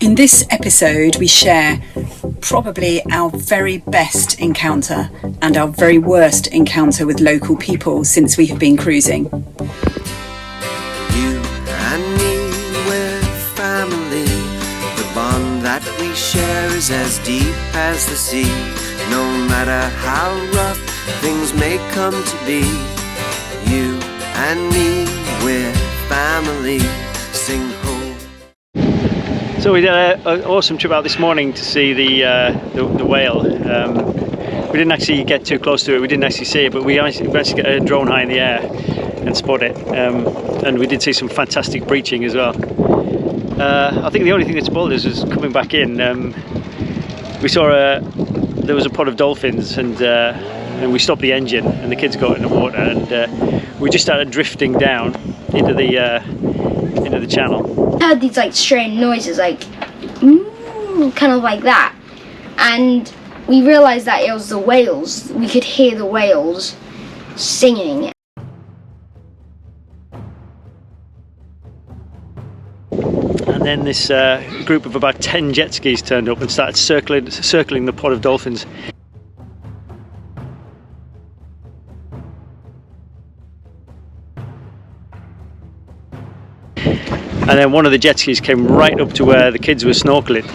In this episode, we share probably our very best encounter and our very worst encounter with local people since we have been cruising. You and me, we're family. The bond that we share is as deep as the sea. No matter how rough things may come to be, you and me, we're family. Sing ho. So we did an awesome trip out this morning to see the whale. We didn't actually get too close to it, we didn't actually see it, but we actually got a drone high in the air and spot it. And we did see some fantastic breaching as well. I think the only thing that spoiled us was coming back in. We saw there was a pod of dolphins, and we stopped the engine and the kids got in the water, and we just started drifting down into the channel. I heard these like strange noises, like kind of like that, and we realised that it was the whales. We could hear the whales singing. And then this group of about 10 jet skis turned up and started circling the pod of dolphins. And then one of the jet skis came right up to where the kids were snorkeling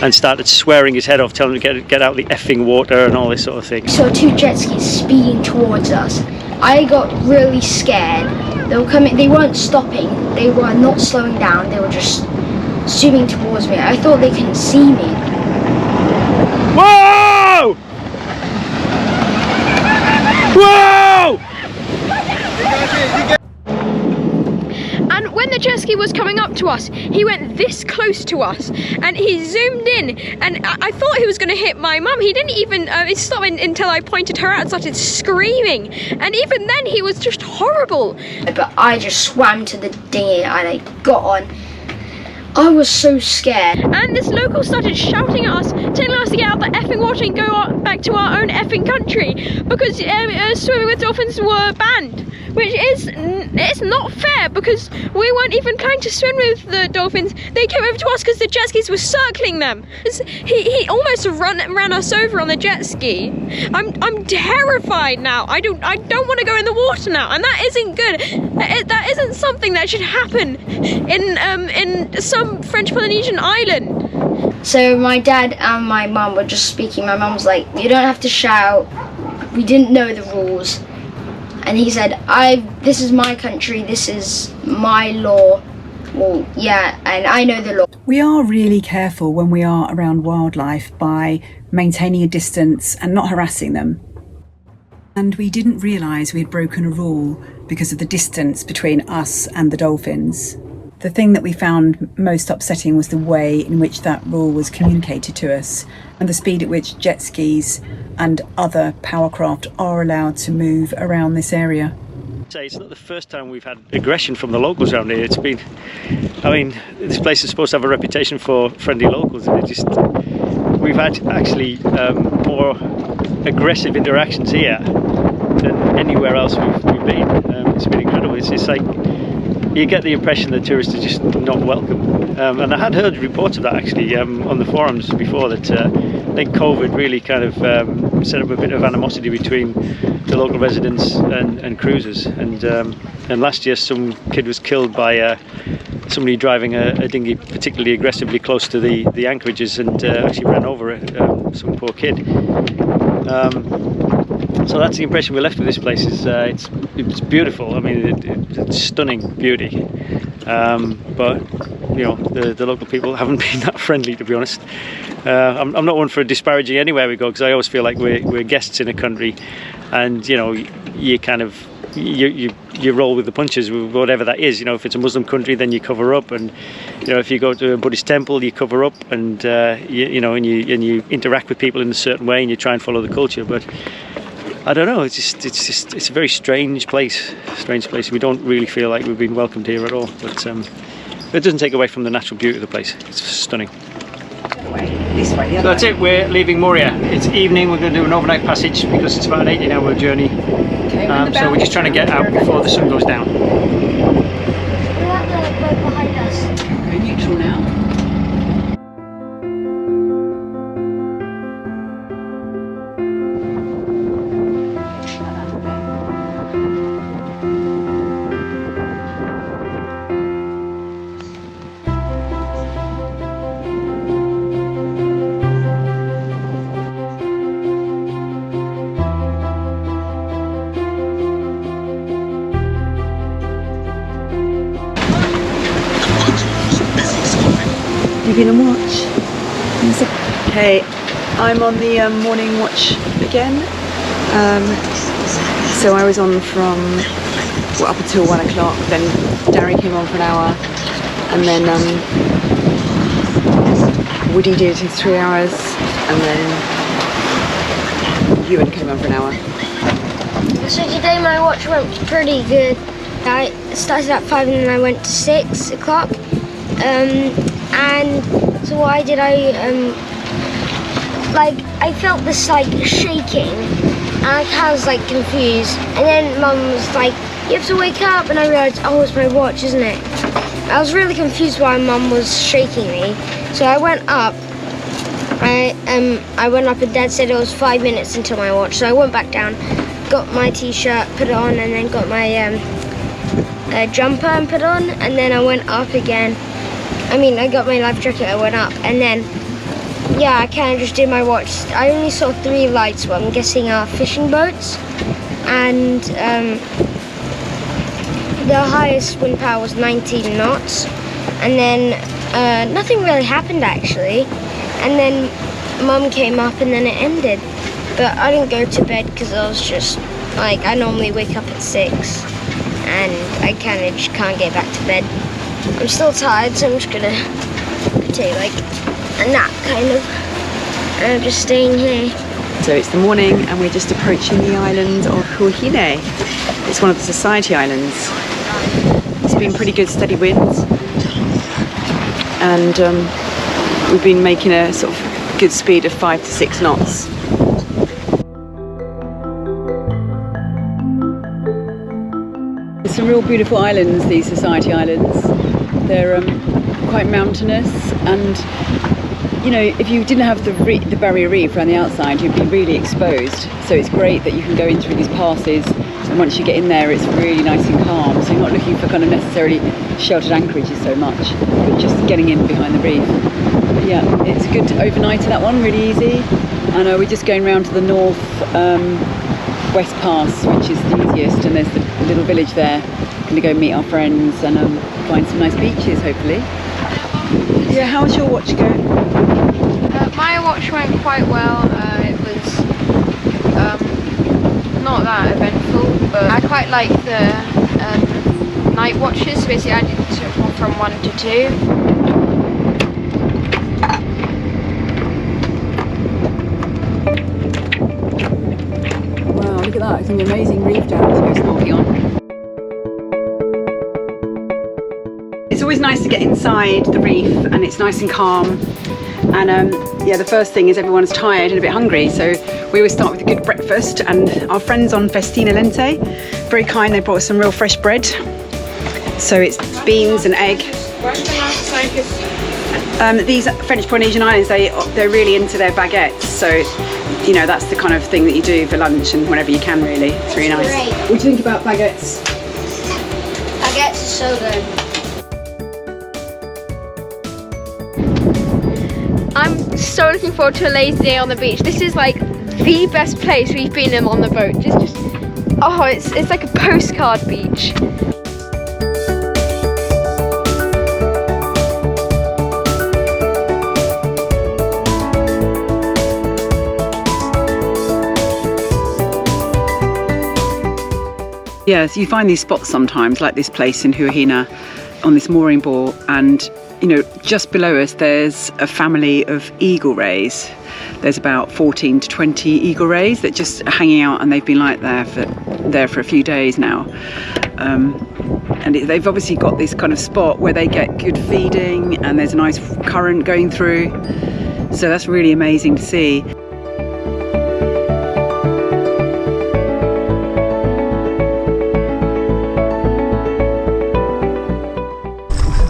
and started swearing his head off, telling them to get out the effing water and all this sort of thing. So two jet skis speeding towards us. I got really scared. They were coming. They weren't stopping. They were not slowing down. They were just zooming towards me. I thought they couldn't see me. Whoa! Whoa! And when the jet ski was coming up to us, he went this close to us and he zoomed in, and I thought he was going to hit my mum. He didn't even stop until I pointed her out and started screaming, and even then he was just horrible. But I just swam to the dinghy and I got on. I was so scared. And this local started shouting at us, telling us to get out the effing water and go back to our own effing country, because swimming with dolphins were banned. Which it's not fair, because we weren't even trying to swim with the dolphins. They came over to us because the jet skis were circling them. He almost ran us over on the jet ski. I'm terrified now. I don't want to go in the water now, and that isn't good. That isn't something that should happen in some French Polynesian island. So my dad and my mum were just speaking. My mum was like, "You don't have to shout. We didn't know the rules." And he said, this is my country, this is my law. Well, yeah, and I know the law. We are really careful when we are around wildlife by maintaining a distance and not harassing them. And we didn't realise we had broken a rule because of the distance between us and the dolphins. The thing that we found most upsetting was the way in which that rule was communicated to us and the speed at which jet skis and other powercraft are allowed to move around this area. It's not the first time we've had aggression from the locals around here. This place is supposed to have a reputation for friendly locals, and we've had actually more aggressive interactions here than anywhere else we've been. It's been incredible. It's like you get the impression that tourists are just not welcome. And I had heard reports of that actually on the forums before, that I think COVID really kind of set up a bit of animosity between the local residents and cruisers. And last year some kid was killed by somebody driving a dinghy particularly aggressively close to the anchorages, and actually ran over some poor kid. So that's the impression we left with this place. It's beautiful. I mean, it's stunning beauty. But you know, the local people haven't been that friendly, to be honest. I'm not one for disparaging anywhere we go, because I always feel like we're guests in a country, and you know, you kind of you roll with the punches, whatever that is. You know, if it's a Muslim country, then you cover up, and you know, if you go to a Buddhist temple, you cover up, and you interact with people in a certain way, and you try and follow the culture. But I don't know, it's a very strange place. We don't really feel like we've been welcomed here at all. But it doesn't take away from the natural beauty of the place. It's stunning. This way, So that's it, we're leaving Moorea. It's evening, we're going to do an overnight passage because it's about an 18-hour journey. Okay, so we're just trying to get out before the sun goes down. We're at the boat behind us. We're neutral now. You been on watch? Okay, I'm on the morning watch again. So I was on from up until 1 o'clock, then Darry came on for an hour, and then Woody did his 3 hours, and then Ewan came on for an hour. So today my watch went pretty good. I started at 5 and then I went to 6 o'clock. And so why did I I felt this like shaking, and I was like confused, and then Mum was like, you have to wake up, and I realised, oh, it's my watch, isn't it? I was really confused why Mum was shaking me, so I went up. I went up and Dad said it was 5 minutes until my watch, so I went back down, got my t-shirt, put it on, and then got my jumper and put on, and then I went up again. I got my life jacket, I went up, and then yeah, I kind of just did my watch. I only saw 3 lights, what I'm guessing are fishing boats, and the highest wind power was 19 knots, and then nothing really happened actually, and then Mum came up and then it ended, but I didn't go to bed because I was just like, I normally wake up at 6 and I kind of just can't get back to bed. I'm still tired, so I'm just gonna take like a nap kind of, and I'm just staying here. So it's the morning and we're just approaching the island of Huahine. It's one of the Society Islands. It's been pretty good steady winds, and we've been making a sort of good speed of 5 to 6 knots. There's some real beautiful islands, these Society Islands. They're quite mountainous, and you know, if you didn't have the barrier reef around the outside, you'd be really exposed. So it's great that you can go in through these passes, and once you get in there, it's really nice and calm. So you're not looking for kind of necessarily sheltered anchorages so much, but just getting in behind the reef. But yeah, it's good overnight in that one, really easy. And we're just going round to the north west pass, which is the easiest, and there's the little village there. Going to go meet our friends and find some nice beaches, hopefully. Yeah, how's your watch going? My watch went quite well. It was not that eventful, but I quite like the night watches. Basically, I did from 1 to 2. Wow, look at that. It's an amazing reef down to go snorkeling on. It's always nice to get inside the reef, and it's nice and calm. And yeah, the first thing is everyone's tired and a bit hungry, so we always start with a good breakfast. And our friends on Festina Lente, very kind, they brought us some real fresh bread. So it's beans and egg. These French Polynesian islands, they're really into their baguettes, so you know, that's the kind of thing that you do for lunch and whenever you can, really. It's really nice. Great. What do you think about baguettes? Baguettes are so good. I'm so looking forward to a lazy day on the beach. This is like the best place we've been in on the boat. Oh, it's like a postcard beach. Yeah, so you find these spots sometimes, like this place in Huahine on this mooring board, and you know, just below us there's a family of eagle rays. There's about 14 to 20 eagle rays that just are hanging out, and they've been like there for a few days now. And they've obviously got this kind of spot where they get good feeding, and there's a nice current going through. So that's really amazing to see.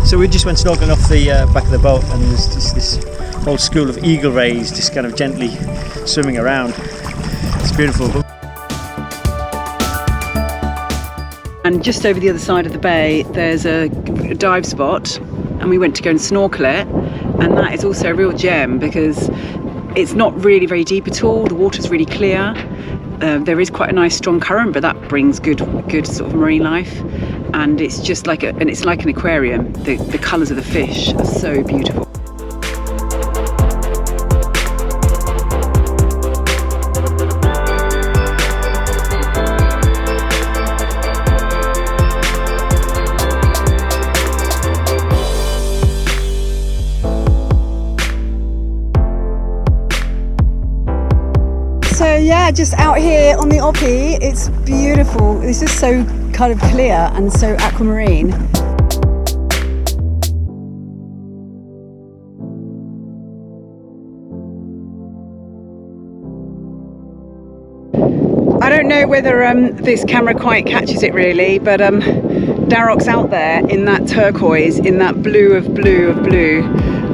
So we just went snorkeling off the back of the boat, and there's just this whole school of eagle rays just kind of gently swimming around. It's beautiful. And just over the other side of the bay there's a dive spot, and we went to go and snorkel it, and that is also a real gem because it's not really very deep at all. The water's really clear. There is quite a nice strong current, but that brings good sort of marine life. And it's just like an aquarium. The colours of the fish are so beautiful. just out here on the Oppie. It's beautiful. It's just so kind of clear and so aquamarine. I don't know whether this camera quite catches it really, but Darroch's out there in that turquoise, in that blue of blue of blue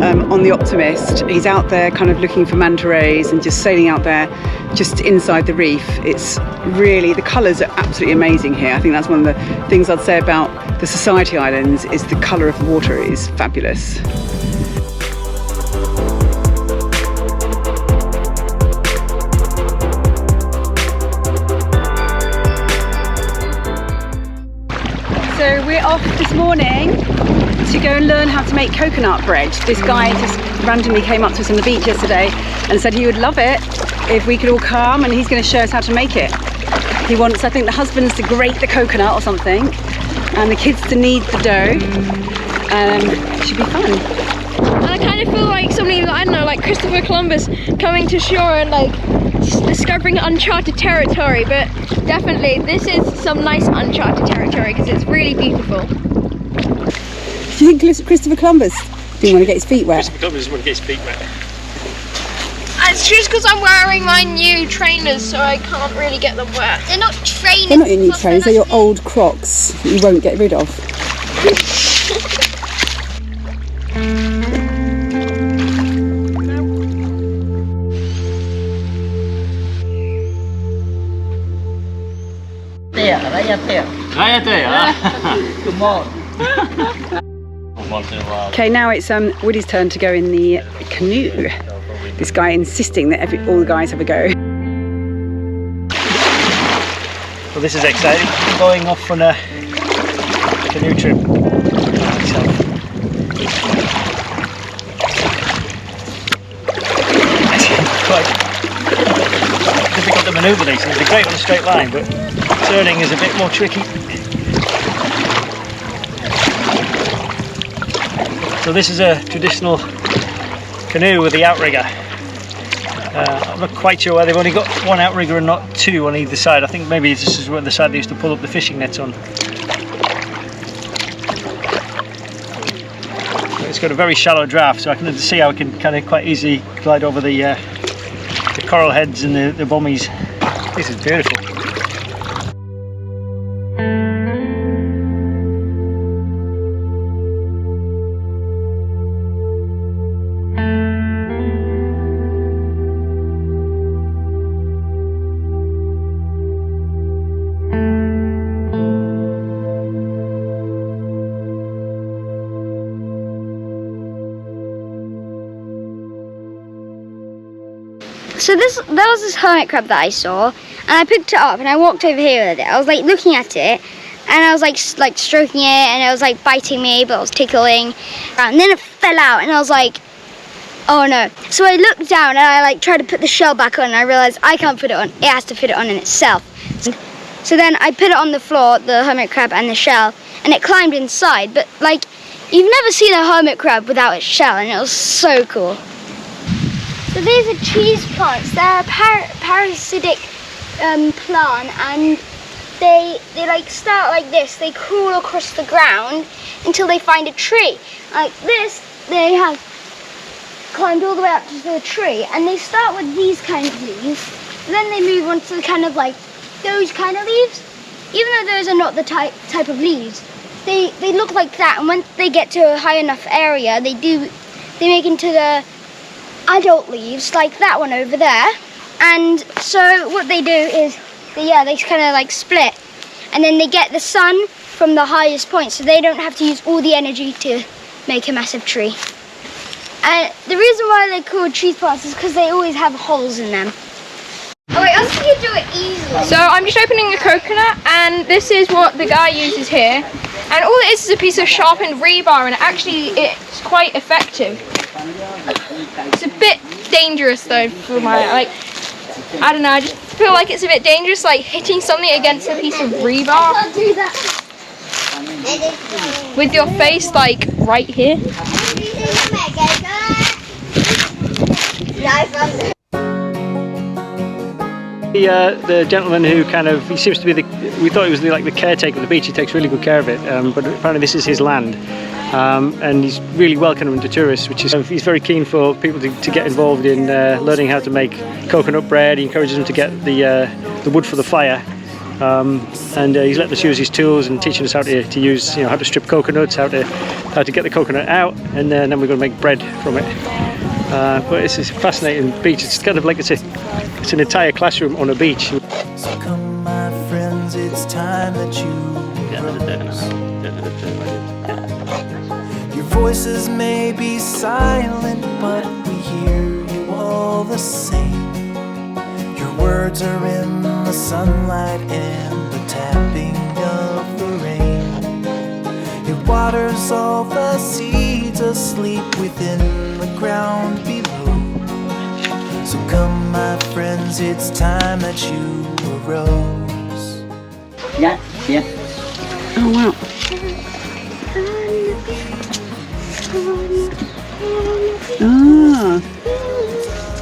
on the Optimist. He's out there kind of looking for manta rays and just sailing out there just inside the reef. It's really, the colours are absolutely amazing here. I think that's one of the things I'd say about the Society Islands is the colour of the water is fabulous. So we're off this morning to go and learn how to make coconut bread. This guy just randomly came up to us on the beach yesterday and said he would love it if we could all come, and he's going to show us how to make it. He wants, I think, the husbands to grate the coconut or something and the kids to knead the dough. It should be fun. And I kind of feel like somebody, I don't know, like Christopher Columbus coming to shore and like discovering uncharted territory, but definitely this is some nice uncharted territory because it's really beautiful. Do you think Christopher Columbus didn't want to get his feet wet? Christopher Columbus doesn't want to get his feet wet. It's just because I'm wearing my new trainers, so I can't really get them wet. They're not trainers. They're not your new trainers, they're your old Crocs that you won't get rid of. Okay, now it's Woody's turn to go in the canoe. This guy insisting that all the guys have a go. Well, this is exciting. Going off on a canoe trip myself. Quite difficult to manoeuvre these things. They're great on a straight line, but turning is a bit more tricky. So this is a traditional canoe with the outrigger. I'm not quite sure why they've only got one outrigger and not two on either side. I think maybe this is the side they used to pull up the fishing nets on. It's got a very shallow draft, so I can see how I can kind of quite easily glide over the coral heads and the bommies. This is beautiful. So there was this hermit crab that I saw, and I picked it up and I walked over here with it. I was like looking at it, and I was like stroking it, and it was like biting me, but it was tickling. And then it fell out, and I was like, oh no. So I looked down and I like tried to put the shell back on, and I realized I can't put it on. It has to fit it on in itself. So then I put it on the floor, the hermit crab and the shell, and it climbed inside. But like, you've never seen a hermit crab without its shell, and it was so cool. So these are cheese plants. They're a parasitic plant, and they like start like this. They crawl across the ground until they find a tree. Like this, they have climbed all the way up to the tree, and they start with these kind of leaves. Then they move on to kind of like those kind of leaves. Even though those are not the type of leaves, they look like that. And once they get to a high enough area, they make into the adult leaves, like that one over there. And so what they do is they kind of like split, and then they get the sun from the highest point, so they don't have to use all the energy to make a massive tree. And the reason why they're called cheese plants is because they always have holes in them. Oh wait, I think you do it easily. So I'm just opening a coconut, and this is what the guy uses here. And all it is a piece of sharpened rebar, and actually it's quite effective. It's a bit dangerous though for my, like, I don't know, I just feel like it's a bit dangerous, like hitting something against a piece of rebar. Can't do that. With your face like right here. The gentleman who he seems to be we thought he was the caretaker of the beach. He takes really good care of it, but apparently this is his land, and he's really welcoming to tourists, which is, he's very keen for people to get involved in learning how to make coconut bread. He encourages them to get the wood for the fire, and he's letting us use his tools and teaching us how to use, how to strip coconuts, how to get the coconut out, and then we're going to make bread from it. But it's a fascinating beach. It's kind of like it's an entire classroom on a beach. So come, my friends, it's time that you rose. Your voices may be silent, but we hear you all the same. Your words are in the sunlight and the tapping of the rain. It waters all the seeds asleep within the ground below. So come, my friends, it's time that you arose. Yeah. Oh wow.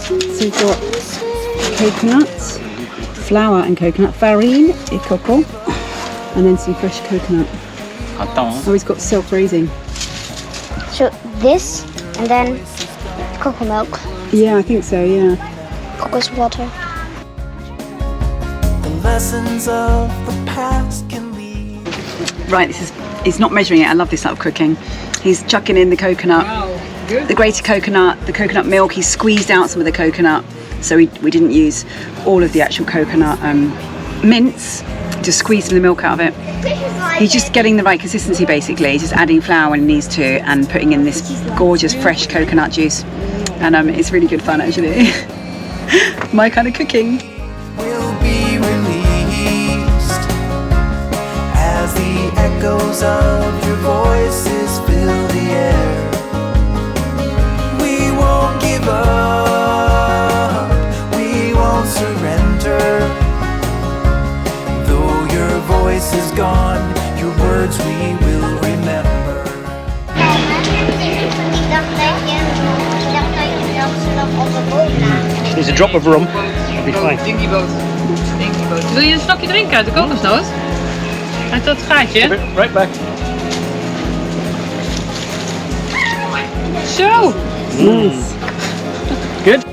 So we've got coconuts, flour and coconut, farine et coco, and then some fresh coconut. Oh, he's got self-raising. So this, and then cocoa milk, Yeah, I think so, yeah. cocoa water. The lessons of the past can lead. Right, he's not measuring it. I love this type of cooking. He's chucking in the coconut, the grated coconut, the coconut milk. He's squeezed out some of the coconut, so we didn't use all of the actual coconut mince, just squeeze some of the milk out of it. He's just getting the right consistency basically. He's just adding flour when he needs to and putting in this gorgeous fresh coconut juice. And it's really good fun actually. My kind of cooking. Will be released as the echoes of your voices fill the air. We won't give up, we won't surrender. Though your voice is gone, your words we will remember. There's a drop of rum. It'll be fine. Wil je een slokje drinken uit de kokosnoot? Uit dat gaatje? Right back. Zo! Nice. Good.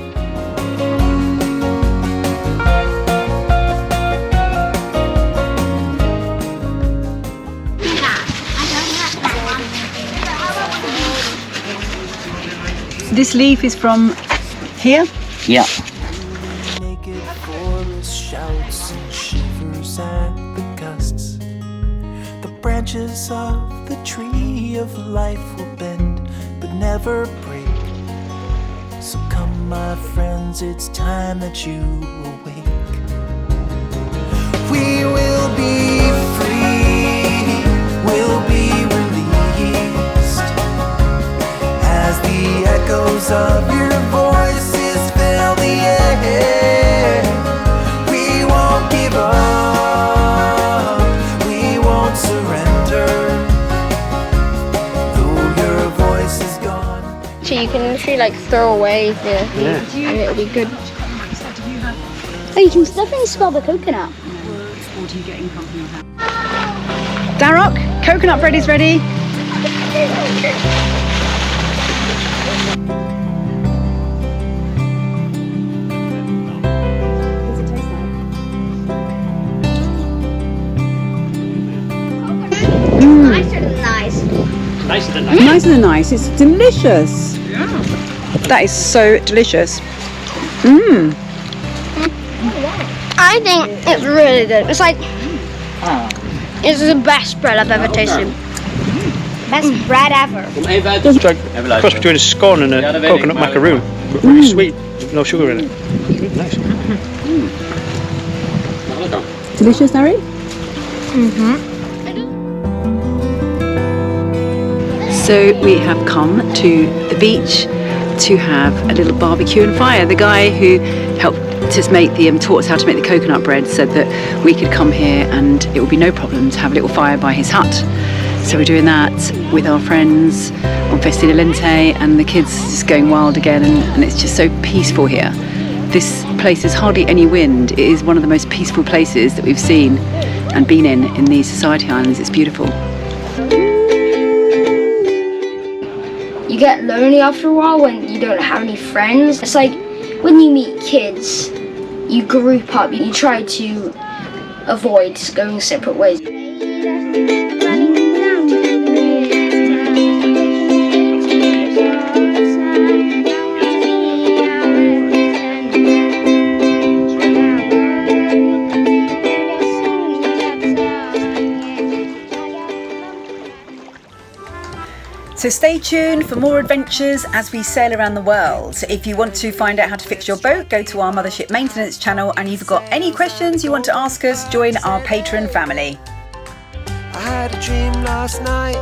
This leaf is from here? Yeah. Naked forest shouts and shivers at the gusts. The branches of the tree of life will bend but never break. So come, my friends, it's time that you awake. We will be free, we'll be released as the echoes of your voices fill the air. We won't give up, we won't surrender. Though your voice is gone. So you can literally throw away the and it'll be good. Oh, you can definitely smell the coconut. Darroch, coconut bread is ready. Nicer than nice. Nicer than nice. Nicer than nice. It's delicious. Yeah. That is so delicious. I think it's really good. It's it's the best bread I've ever tasted. Best bread ever. It's like a cross between a scone and a coconut macaroon. Really sweet, no sugar in it. Nice. Delicious, Harry? So we have come to the beach to have a little barbecue and fire. The guy who helped us make taught us how to make the coconut bread said that we could come here and it would be no problem to have a little fire by his hut. So we're doing that with our friends on Festa de Lente, and the kids just going wild again, and it's just so peaceful here. this place, there's hardly any wind. It is one of the most peaceful places that we've seen and been in these society islands. It's beautiful. You get lonely after a while when you don't have any friends. It's like when you meet kids, you group up, you try to avoid going separate ways. So stay tuned for more adventures as we sail around the world. If you want to find out how to fix your boat, go to our Mothership Maintenance channel, and if you've got any questions you want to ask us, join our Patreon family. I had a dream last night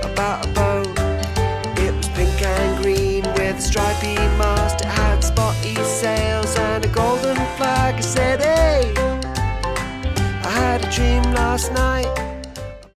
about a boat. It was pink and green with a stripy mast. It had spotty sails and a golden flag. I said, hey, I had a dream last night